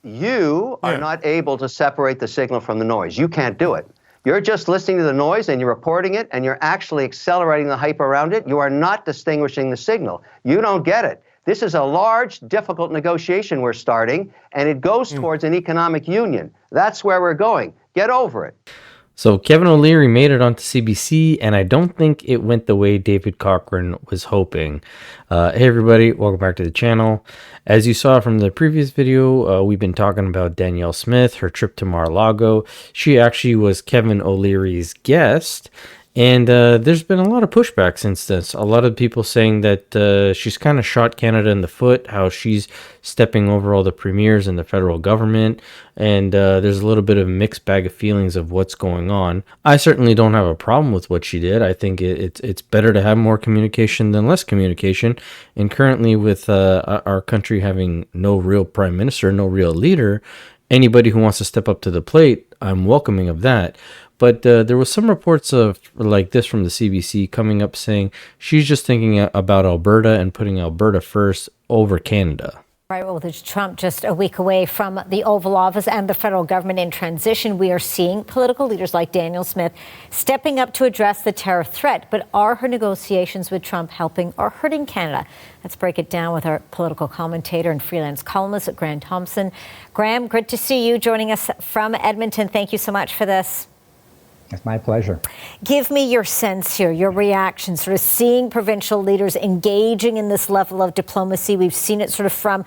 You are not able to separate the signal from the noise. You can't do it. You're just listening to the noise and you're reporting it and you're actually accelerating the hype around it. You are not distinguishing the signal. You don't get it. This is a large, difficult negotiation we're starting, and it goes towards an economic union. That's where we're going. Get over it. So Kevin O'Leary made it onto CBC, and I don't think it went the way David Cochran was hoping. Hey everybody, welcome back to the channel. As you saw from the previous video, we've been talking about Danielle Smith, her trip to Mar-a-Lago. She actually was Kevin O'Leary's guest, and there's been a lot of pushback since this. A lot of people saying that she's kind of shot Canada in the foot, how she's stepping over all the premiers in the federal government, and there's a little bit of a mixed bag of feelings of what's going on. I certainly don't have a problem with what she did. I think it's better to have more communication than less communication, and currently with our country having no real prime minister, no real leader, anybody who wants to step up to the plate, I'm welcoming of that. But there was some reports of like this from the CBC coming up saying she's just thinking about Alberta and putting Alberta first over Canada. Right, well, with Trump just a week away from the Oval Office and the federal government in transition, we are seeing political leaders like Danielle Smith stepping up to address the tariff threat. But are her negotiations with Trump helping or hurting Canada? Let's break it down with our political commentator and freelance columnist, Graham Thompson. Graham, good to see you joining us from Edmonton. Thank you so much for this. It's my pleasure. Give me your sense here, your reaction, sort of seeing provincial leaders engaging in this level of diplomacy. We've seen it sort of from,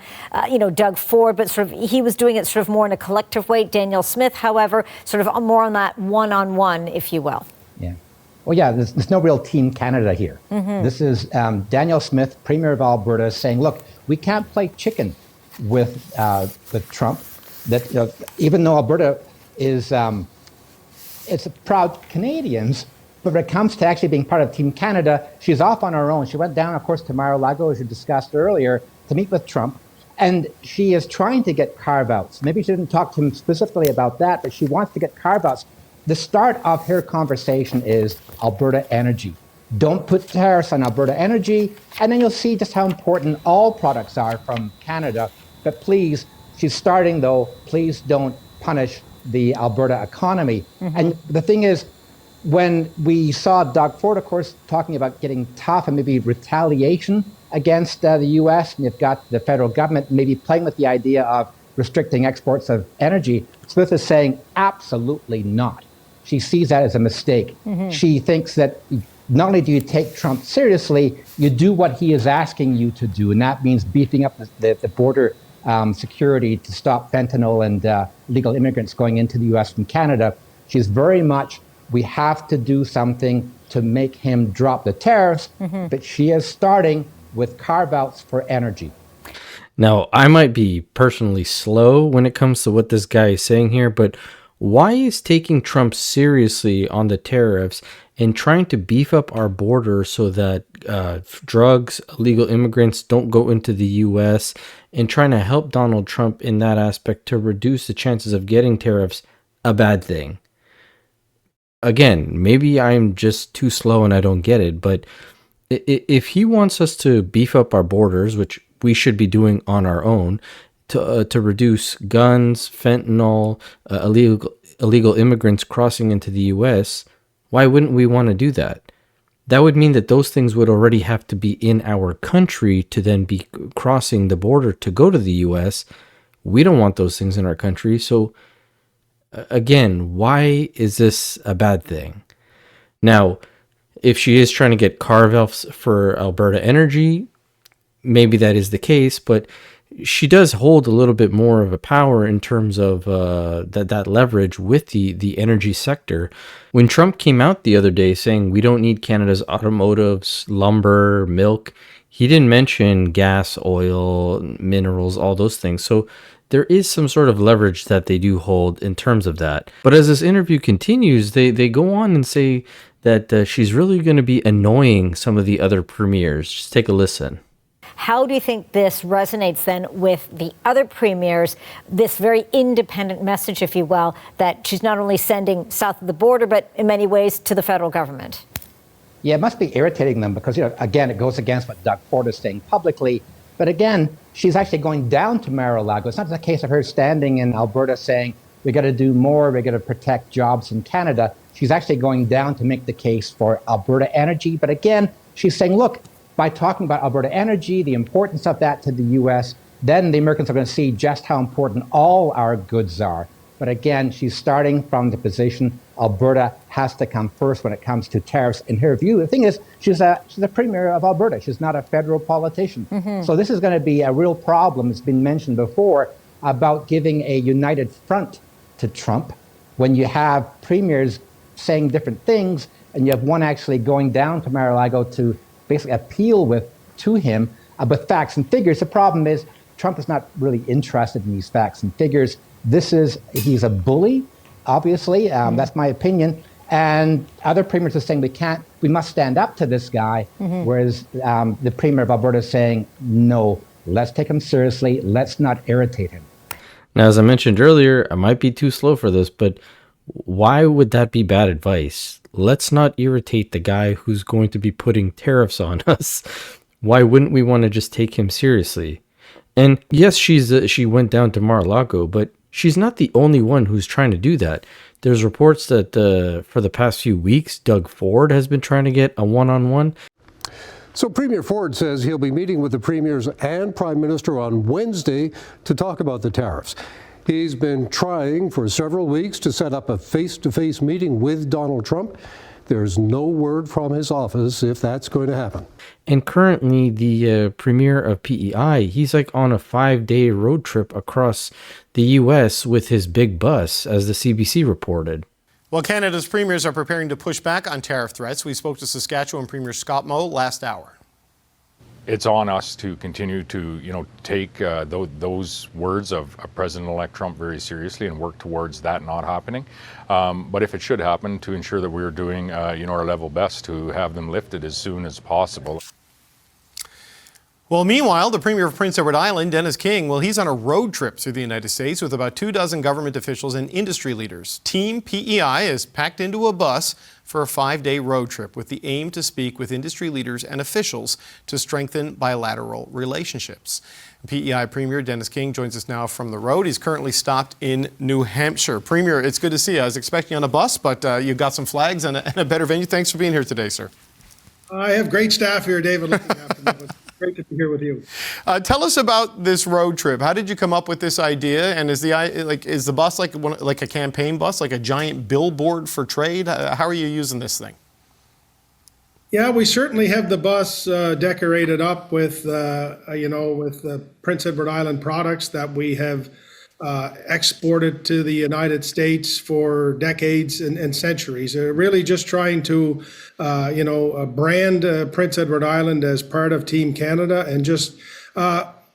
Doug Ford, but sort of he was doing it sort of more in a collective way. Danielle Smith, however, sort of more on that one-on-one, if you will. Yeah. Well, yeah, there's no real Team Canada here. This is Danielle Smith, Premier of Alberta, saying, look, we can't play chicken with Trump. That even though Alberta is... it's proud Canadians, but when it comes to actually being part of Team Canada, she's off on her own. She went down, of course, to Mar-a-Lago, as you discussed earlier, to meet with Trump, and she is trying to get carve-outs. Maybe she didn't talk to him specifically about that, but she wants to get carve-outs. The start of her conversation is Alberta energy. Don't put tariffs on Alberta energy, and then you'll see just how important all products are from Canada. But please, she's starting though, please don't punish the Alberta economy. And the thing is, when we saw Doug Ford, of course, talking about getting tough and maybe retaliation against the U.S., and you've got the federal government maybe playing with the idea of restricting exports of energy, Smith is saying absolutely not. She sees that as a mistake. She thinks that not only do you take Trump seriously, you do what he is asking you to do, and that means beefing up the border security to stop fentanyl and legal immigrants going into the U.S. from Canada. She's very much, we have to do something to make him drop the tariffs, but she is starting with carve-outs for energy. Now, I might be personally slow when it comes to what this guy is saying here, but why is taking Trump seriously on the tariffs and trying to beef up our border so that drugs, illegal immigrants don't go into the U.S., and trying to help Donald Trump in that aspect to reduce the chances of getting tariffs a bad thing? Again, maybe I'm just too slow and I don't get it, but if he wants us to beef up our borders, which we should be doing on our own, to reduce guns, fentanyl, illegal immigrants crossing into the U.S., why wouldn't we want to do that? That would mean that those things would already have to be in our country to then be crossing the border to go to the U.S. We don't want those things in our country. So again, why is this a bad thing? Now, if she is trying to get carve-outs for Alberta energy, maybe that is the case, but she does hold a little bit more of a power in terms of that leverage with the energy sector. When Trump came out the other day saying we don't need Canada's automotives, lumber, milk, he didn't mention gas, oil, minerals, all those things. So there is some sort of leverage that they do hold in terms of that. But as this interview continues, they go on and say that she's really going to be annoying some of the other premiers. Just take a listen. How do you think this resonates then with the other premiers, this very independent message, if you will, that she's not only sending south of the border, but in many ways to the federal government? Yeah, it must be irritating them because, again, it goes against what Doug Ford is saying publicly. But again, she's actually going down to Mar-a-Lago. It's not the case of her standing in Alberta saying, we got to do more, we got to protect jobs in Canada. She's actually going down to make the case for Alberta energy. But again, she's saying, look, by talking about Alberta energy, the importance of that to the U.S., then the Americans are going to see just how important all our goods are. But again, she's starting from the position Alberta has to come first when it comes to tariffs. In her view, the thing is, she's a premier of Alberta. She's not a federal politician. So this is going to be a real problem. It's been mentioned before about giving a united front to Trump when you have premiers saying different things and you have one actually going down to Mar-a-Lago to basically appeal to him with facts and figures. The problem is Trump is not really interested in these facts and figures. He's a bully, obviously. That's my opinion. And other premiers are saying we must stand up to this guy. Whereas the premier of Alberta is saying, no, let's take him seriously. Let's not irritate him. Now, as I mentioned earlier, I might be too slow for this, but why would that be bad advice? Let's not irritate the guy who's going to be putting tariffs on us. Why wouldn't we want to just take him seriously? And yes, she went down to Mar-a-Lago, but she's not the only one who's trying to do that. There's reports that for the past few weeks, Doug Ford has been trying to get a one-on-one. So Premier Ford says he'll be meeting with the premiers and Prime Minister on Wednesday to talk about the tariffs. He's been trying for several weeks to set up a face-to-face meeting with Donald Trump. There's no word from his office if that's going to happen. And currently, the premier of PEI, he's like on a 5-day road trip across the U.S. with his big bus, as the CBC reported. Well, Canada's premiers are preparing to push back on tariff threats. We spoke to Saskatchewan Premier Scott Moe last hour. It's on us to continue to, take those words of President-elect Trump very seriously and work towards that not happening. But if it should happen, to ensure that we're doing, our level best to have them lifted as soon as possible. Well, meanwhile, the Premier of Prince Edward Island, Dennis King, he's on a road trip through the United States with about 24 government officials and industry leaders. Team PEI is packed into a bus for a 5-day road trip with the aim to speak with industry leaders and officials to strengthen bilateral relationships. PEI Premier Dennis King joins us now from the road. He's currently stopped in New Hampshire. Premier, it's good to see you. I was expecting you on a bus, but you've got some flags and a better venue. Thanks for being here today, sir. I have great staff here, David, looking after me. It's great to be here with you. Tell us about this road trip. How did you come up with this idea? And is the bus like a campaign bus, like a giant billboard for trade? How are you using this thing? Yeah, we certainly have the bus decorated up with, Prince Edward Island products that we have exported to the United States for decades and centuries. Really just trying to, brand Prince Edward Island as part of Team Canada and just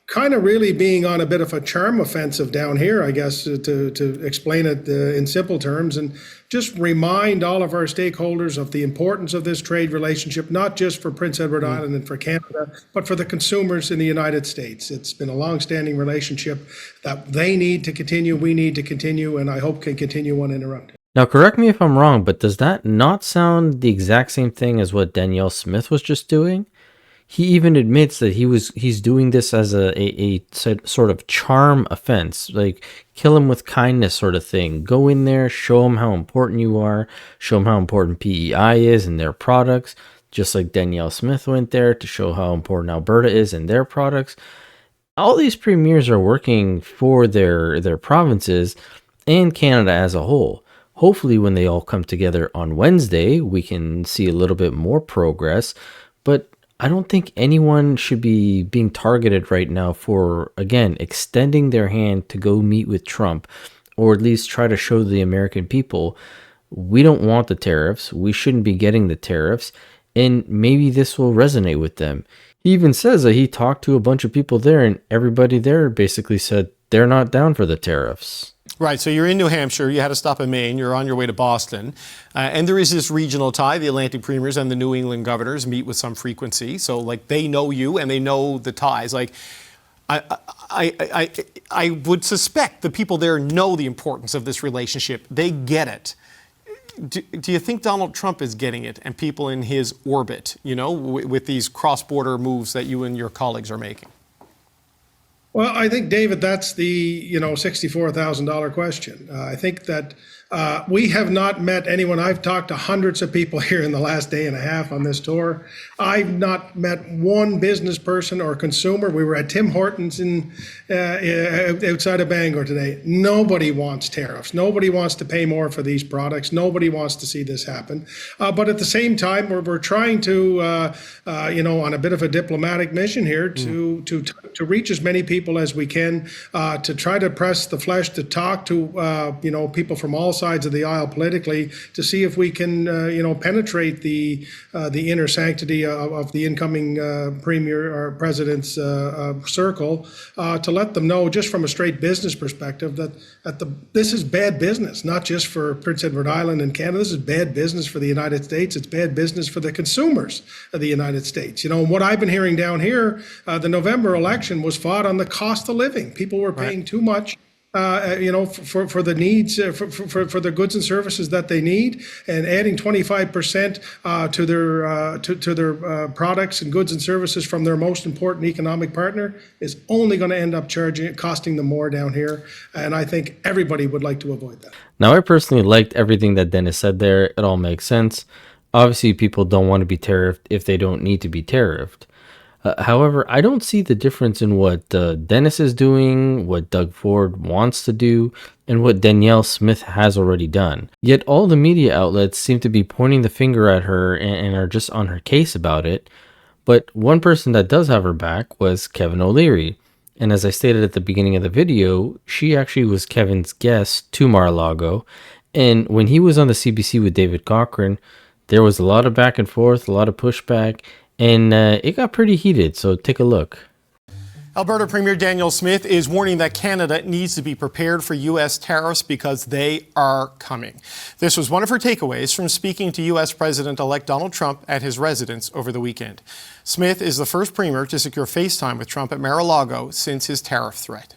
kind of really being on a bit of a charm offensive down here, I guess, to explain it in simple terms, and just remind all of our stakeholders of the importance of this trade relationship, not just for Prince Edward Island and for Canada, but for the consumers in the United States. It's been a long-standing relationship that they need to continue, we need to continue, and I hope can continue uninterrupted. Now, correct me if I'm wrong, but does that not sound the exact same thing as what Danielle Smith was just doing? He even admits that he's doing this as a sort of charm offense, like kill him with kindness sort of thing. Go in there, show him how important you are, show him how important PEI is and their products, just like Danielle Smith went there to show how important Alberta is and their products. All these premiers are working for their provinces and Canada as a whole. Hopefully when they all come together on Wednesday, we can see a little bit more progress, but I don't think anyone should be being targeted right now for, again, extending their hand to go meet with Trump, or at least try to show the American people we don't want the tariffs, we shouldn't be getting the tariffs, and maybe this will resonate with them. He even says that he talked to a bunch of people there, and everybody there basically said they're not down for the tariffs. Right, so you're in New Hampshire, you had to stop in Maine, you're on your way to Boston, and there is this regional tie. The Atlantic premiers and the New England governors meet with some frequency, so they know you and they know the ties. I would suspect the people there know the importance of this relationship. They get it. Do you think Donald Trump is getting it, and people in his orbit, with these cross-border moves that you and your colleagues are making? Well, I think, David, that's the $64,000 question. I think that we have not met anyone. I've talked to hundreds of people here in the last day and a half on this tour. I've not met one business person or consumer. We were at Tim Hortons outside of Bangor today. Nobody wants tariffs. Nobody wants to pay more for these products. Nobody wants to see this happen. But at the same time, we're trying to, on a bit of a diplomatic mission here to reach as many people as we can, to try to press the flesh, to talk to people from all sides of the aisle politically, to see if we can penetrate the inner sanctity of the incoming premier or president's circle, to let them know, just from a straight business perspective, that this is bad business, not just for Prince Edward Island and Canada. This is bad business for the United States. It's bad business for the consumers of the United States. What I've been hearing down here, the November election was fought on the cost of living. People were paying too much for the needs, for the goods and services that they need, and adding 25% to their products and goods and services from their most important economic partner is only going to end up costing them more down here. And I think everybody would like to avoid that. Now, I personally liked everything that Dennis said there. It all makes sense. Obviously, people don't want to be tariffed if they don't need to be tariffed. However, I don't see the difference in what Dennis is doing, what Doug Ford wants to do, and what Danielle Smith has already done. Yet all the media outlets seem to be pointing the finger at her and are just on her case about it. But one person that does have her back was Kevin O'Leary. And as I stated at the beginning of the video, she actually was Kevin's guest to Mar-a-Lago. And when he was on the CBC with David Cochrane, there was a lot of back and forth, a lot of pushback, and it got pretty heated, so take a look. Alberta Premier Danielle Smith is warning that Canada needs to be prepared for U.S. tariffs because they are coming. This was one of her takeaways from speaking to U.S. President-elect Donald Trump at his residence over the weekend. Smith is the first premier to secure FaceTime with Trump at Mar-a-Lago since his tariff threat.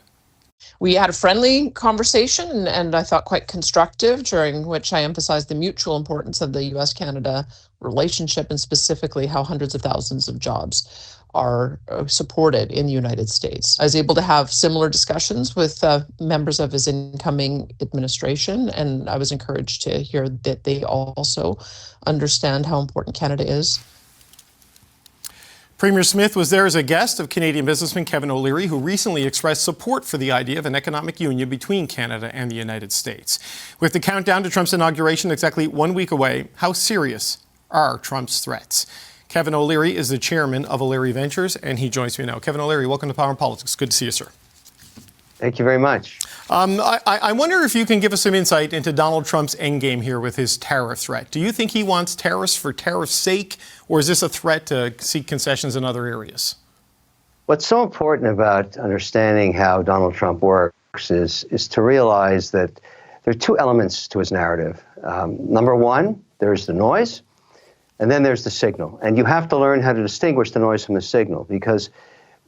We had a friendly conversation and I thought quite constructive, during which I emphasized the mutual importance of the U.S.-Canada relationship, and specifically how hundreds of thousands of jobs are supported in the United States. I was able to have similar discussions with members of his incoming administration, and I was encouraged to hear that they also understand how important Canada is. Premier Smith was there as a guest of Canadian businessman Kevin O'Leary, who recently expressed support for the idea of an economic union between Canada and the United States. With the countdown to Trump's inauguration exactly 1 week away, how serious are Trump's threats? Kevin O'Leary is the chairman of O'Leary Ventures, and he joins me now. Kevin O'Leary, welcome to Power and Politics. Good to see you, sir. Thank you very much. I wonder if you can give us some insight into Donald Trump's endgame here with his tariff threat. Do you think he wants tariffs for tariff's sake, or is this a threat to seek concessions in other areas? What's so important about understanding how Donald Trump works is to realize that there are two elements to his narrative. Number one, there's the noise, and then there's the signal. And you have to learn how to distinguish the noise from the signal, because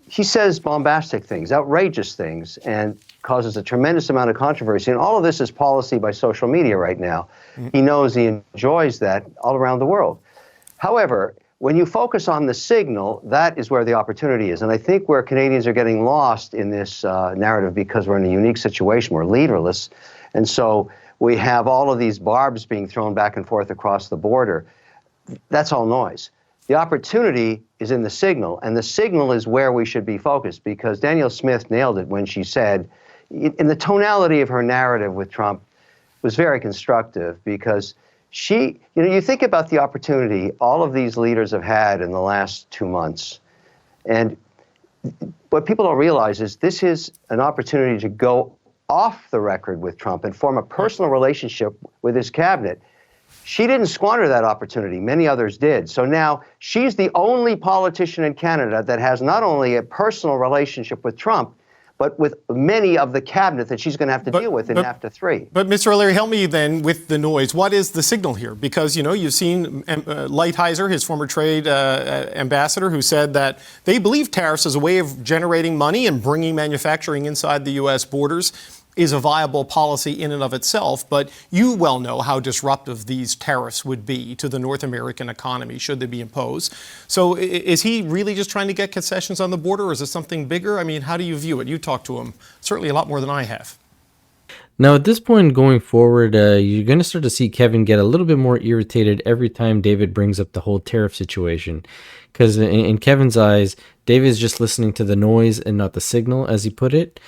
he says bombastic things, outrageous things, and causes a tremendous amount of controversy. And all of this is policy by social media right now. He knows he enjoys that all around the world. However, when you focus on the signal, that is where the opportunity is. And I think where Canadians are getting lost in this narrative, because we're in a unique situation, we're leaderless. And so we have all of these barbs being thrown back and forth across the border. That's all noise. The opportunity is in the signal, and the signal is where we should be focused, because Danielle Smith nailed it when she said, in the tonality of her narrative with Trump was very constructive, because she, you think about the opportunity all of these leaders have had in the last 2 months. And what people don't realize is this is an opportunity to go off the record with Trump and form a personal relationship with his cabinet. She didn't squander that opportunity. Many others did. So now she's the only politician in Canada that has not only a personal relationship with Trump, but with many of the cabinet that she's going to have to deal with in NAFTA 3. But Mr. O'Leary, help me then with the noise. What is the signal here? Because, you've seen Lighthizer, his former trade ambassador, who said that they believe tariffs as a way of generating money and bringing manufacturing inside the U.S. borders. is a viable policy in and of itself, but you well know how disruptive these tariffs would be to the North American economy should they be imposed. So is he really just trying to get concessions on the border, or is it something bigger? I mean, how do you view it? You talked to him certainly a lot more than I have. Now, at this point going forward, you're going to start to see Kevin get a little bit more irritated every time David brings up the whole tariff situation. Because in Kevin's eyes, David is just listening to the noise and not the signal, as he put it.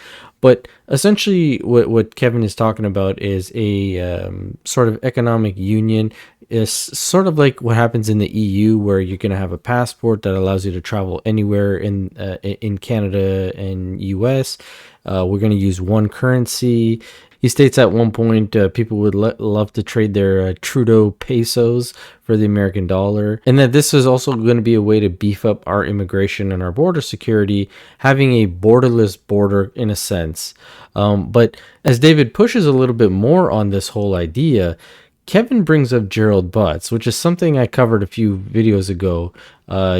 But essentially, what Kevin is talking about is a sort of economic union. It's sort of like what happens in the EU, where you're going to have a passport that allows you to travel anywhere in Canada and US. We're going to use one currency. He states at one point people would love to trade their Trudeau pesos for the American dollar, and that this is also going to be a way to beef up our immigration and our border security, having a borderless border in a sense. But as David pushes a little bit more on this whole idea, Kevin brings up Gerald Butts, which is something I covered a few videos ago.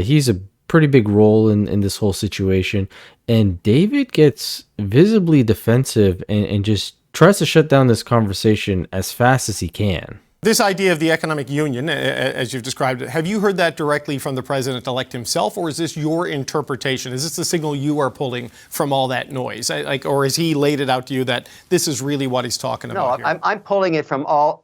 He's a pretty big role in this whole situation, and David gets visibly defensive and just tries to shut down this conversation as fast as he can. This idea of the economic union, as you've described it, have you heard that directly from the president-elect himself, or is this your interpretation? Is this the signal you are pulling from all that noise? Or has he laid it out to you that this is really what he's talking about here? No, I'm pulling it from all.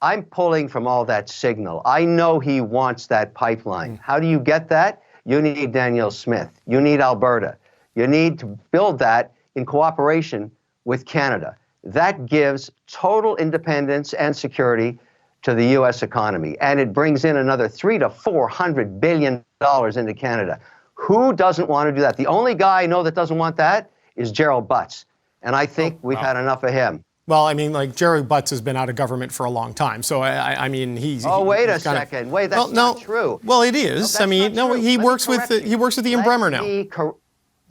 I'm pulling from all that signal. I know he wants that pipeline. How do you get that? You need Danielle Smith. You need Alberta. You need to build that in cooperation with Canada. That gives total independence and security to the U.S. economy, and it brings in another $300 to $400 billion into Canada. Who doesn't want to do that? The only guy I know that doesn't want that is Gerald Butts, and I think we've had enough of him. Well, I mean, like, Gerald Butts has been out of government for a long time, so I mean, he's. Oh, wait a second. Wait, that's not true. Well, it is. No, I mean, no, he works with the Embraer now.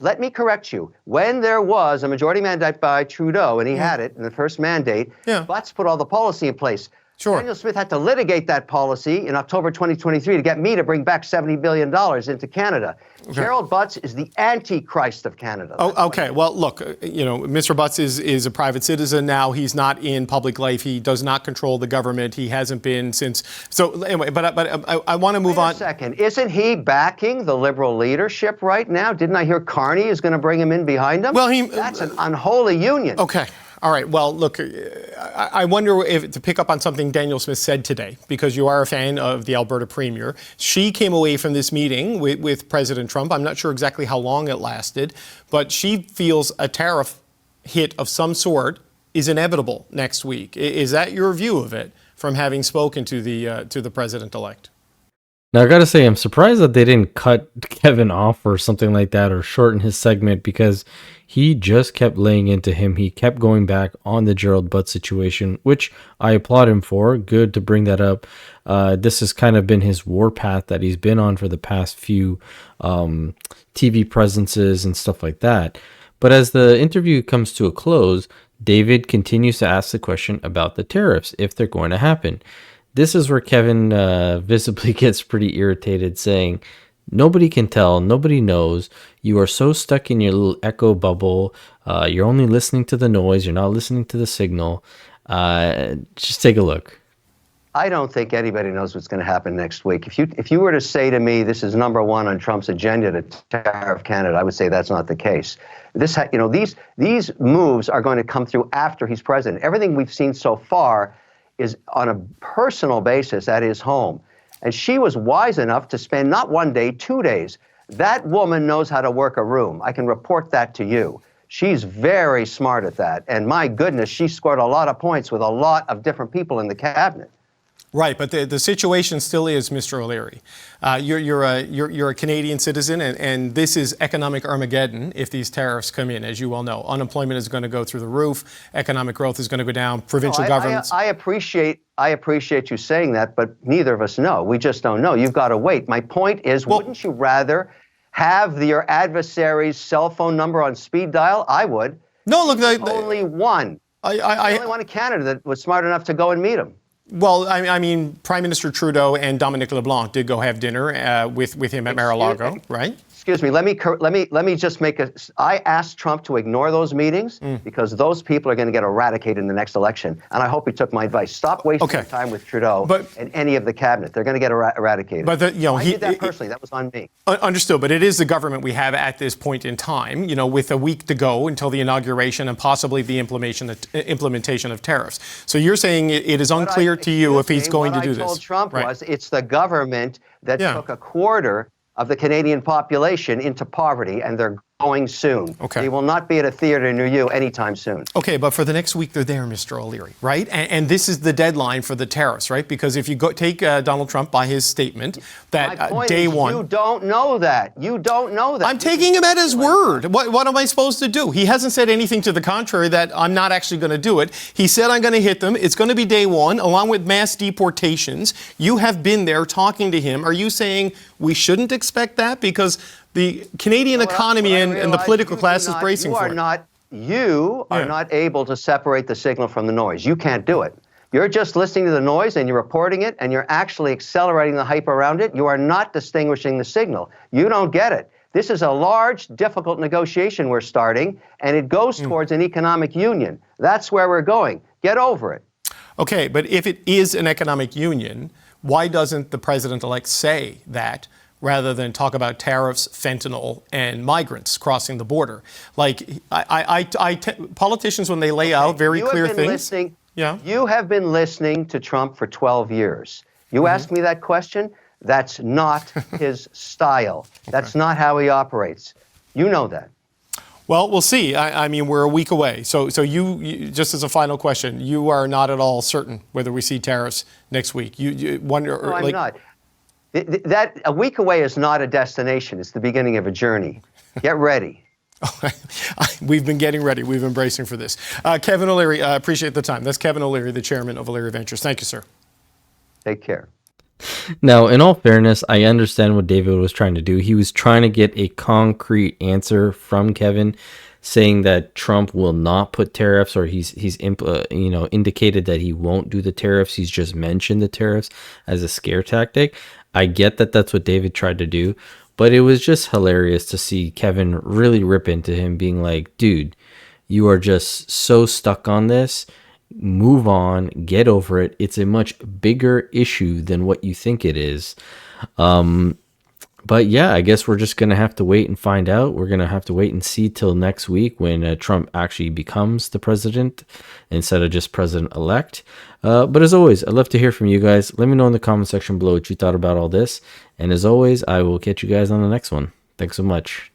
Let me correct you. When there was a majority mandate by Trudeau, and he had it in the first mandate, Butts put all the policy in place. Sure. Danielle Smith had to litigate that policy in October 2023 to get me to bring back $70 billion into Canada. Okay. Gerald Butts is the antichrist of Canada. Oh, okay. Well, look, you know, Mr. Butts is a private citizen now. He's not in public life. He does not control the government. He hasn't been since. So anyway, but I want to move on. Wait a second. Isn't he backing the Liberal leadership right now? Didn't I hear Carney is going to bring him in behind him? Well, that's an unholy union. Okay. All right. Well, look, I wonder if to pick up on something Danielle Smith said today, because you are a fan of the Alberta Premier. She came away from this meeting with President Trump. I'm not sure exactly how long it lasted, but she feels a tariff hit of some sort is inevitable next week. Is that your view of it from having spoken to the president-elect? Now, I got to say, I'm surprised that they didn't cut Kevin off or something like that or shorten his segment, because he just kept laying into him. He kept going back on the Gerald Butts situation, which I applaud him for. Good to bring that up. This has kind of been his warpath that he's been on for the past few TV presences and stuff like that. But as the interview comes to a close, David continues to ask the question about the tariffs, if they're going to happen. This is where Kevin visibly gets pretty irritated, saying, nobody can tell, nobody knows. You are so stuck in your little echo bubble. You're only listening to the noise. You're not listening to the signal. Just take a look. I don't think anybody knows what's going to happen next week. If you were to say to me, this is number one on Trump's agenda to tariff Canada, I would say that's not the case. These moves are going to come through after he's president. Everything we've seen so far is on a personal basis at his home. And she was wise enough to spend not 1 day, 2 days. That woman knows how to work a room. I can report that to you. She's very smart at that. And my goodness, she scored a lot of points with a lot of different people in the cabinet. Right, but the situation still is, Mr. O'Leary. You're a Canadian citizen, and this is economic Armageddon if these tariffs come in, as you well know. Unemployment is going to go through the roof. Economic growth is going to go down. Provincial governments. I appreciate you saying that, but neither of us know. We just don't know. You've got to wait. My point is, wouldn't you rather have your adversary's cell phone number on speed dial? I would. No, look, only one. The only one in Canada that was smart enough to go and meet him. Well, I mean, Prime Minister Trudeau and Dominic LeBlanc did go have dinner with him at Mar-a-Lago, right? excuse me. Let me just make a. I asked Trump to ignore those meetings because those people are going to get eradicated in the next election. And I hope he took my advice. Stop wasting your time with Trudeau and any of the cabinet. They're going to get eradicated. But I did that personally. That was on me. Understood. But it is the government we have at this point in time. With a week to go until the inauguration and possibly the implementation of tariffs. So you're saying it is unclear to you if he's going to do this. What I told Trump was it's the government that took a quarter of the Canadian population into poverty, and they're going soon. Okay. They will not be at a theater near you anytime soon. Okay, but for the next week, they're there, Mr. O'Leary, right? And this is the deadline for the tariffs, right? Because if you take Donald Trump by his statement that My point day is, one... You don't know that. You don't know that. I'm taking him at his word. What am I supposed to do? He hasn't said anything to the contrary that I'm not actually going to do it. He said I'm going to hit them. It's going to be day one, along with mass deportations. You have been there talking to him. Are you saying we shouldn't expect that? Because the Canadian economy and the political class is bracing for it. You are not able to separate the signal from the noise. You can't do it. You're just listening to the noise and you're reporting it and you're actually accelerating the hype around it. You are not distinguishing the signal. You don't get it. This is a large, difficult negotiation we're starting, and it goes towards an economic union. That's where we're going. Get over it. Okay, but if it is an economic union, why doesn't the president-elect say that rather than talk about tariffs, fentanyl, and migrants crossing the border? Like, politicians, when they lay out very clear things... You have been listening to Trump for 12 years. You asked me that question? That's not his style. That's not how he operates. You know that. Well, we'll see. I mean, we're a week away. So you, just as a final question, you are not at all certain whether we see tariffs next week. You wonder... No, I'm not. That a week away is not a destination. It's the beginning of a journey. Get ready. We've been getting ready. We've been bracing for this. Kevin O'Leary, appreciate the time. That's Kevin O'Leary, the chairman of O'Leary Ventures. Thank you, sir. Take care. Now, in all fairness, I understand what David was trying to do. He was trying to get a concrete answer from Kevin, saying that Trump will not put tariffs, or he's indicated that he won't do the tariffs. He's just mentioned the tariffs as a scare tactic. I get that that's what David tried to do, but it was just hilarious to see Kevin really rip into him, being like, dude, you are just so stuck on this. Move on, get over it. It's a much bigger issue than what you think it is. But yeah, I guess we're just going to have to wait and find out. We're going to have to wait and see till next week when Trump actually becomes the president instead of just president-elect. But as always, I'd love to hear from you guys. Let me know in the comment section below what you thought about all this. And as always, I will catch you guys on the next one. Thanks so much.